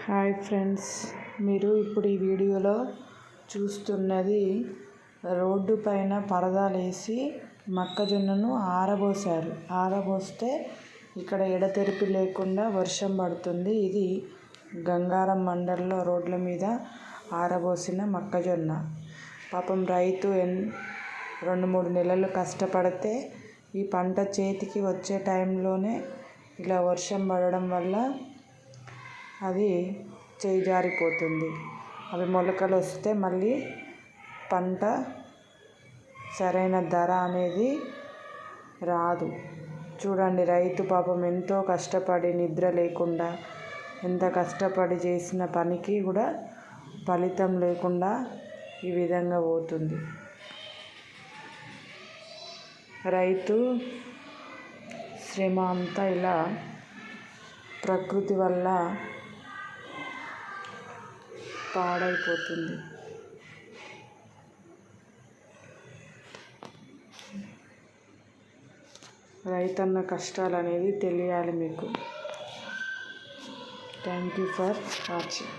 Hi friends, మీరు ఇప్పుడు ఈ వీడియోలో చూస్తున్నది రోడ్డు పైన పరదాలేసి మొక్కజొన్నను ఆరబోసారు. ఆరబోస్తే ఇక్కడ ఎడతెరిపి లేకుండా వర్షం పడుతుంది. ఇది గంగారం మండలంలో రోడ్ల మీద ఆరబోసిన మొక్కజొన్న. పాపం రైతు 2-3 నెలలు కష్టపడితే ఈ పంట చేతికి వచ్చే టైంలోనే ఇలా వర్షం పడడం వల్ల అది చేజారిపోతుంది. అవి మొలకలు వస్తే మళ్ళీ పంట సరైన ధర అనేది రాదు. చూడండి, రైతు పాపం ఎంతో కష్టపడి నిద్ర లేకుండా ఎంత కష్టపడి చేసిన పనికి కూడా ఫలితం లేకుండా ఈ విధంగా పోతుంది. రైతు శ్రమ అంతా ఇలా ప్రకృతి వల్ల పాడైపోతుంది. రైతన్న కష్టాలు అనేది తెలియాలి మీకు. Thank you for watching.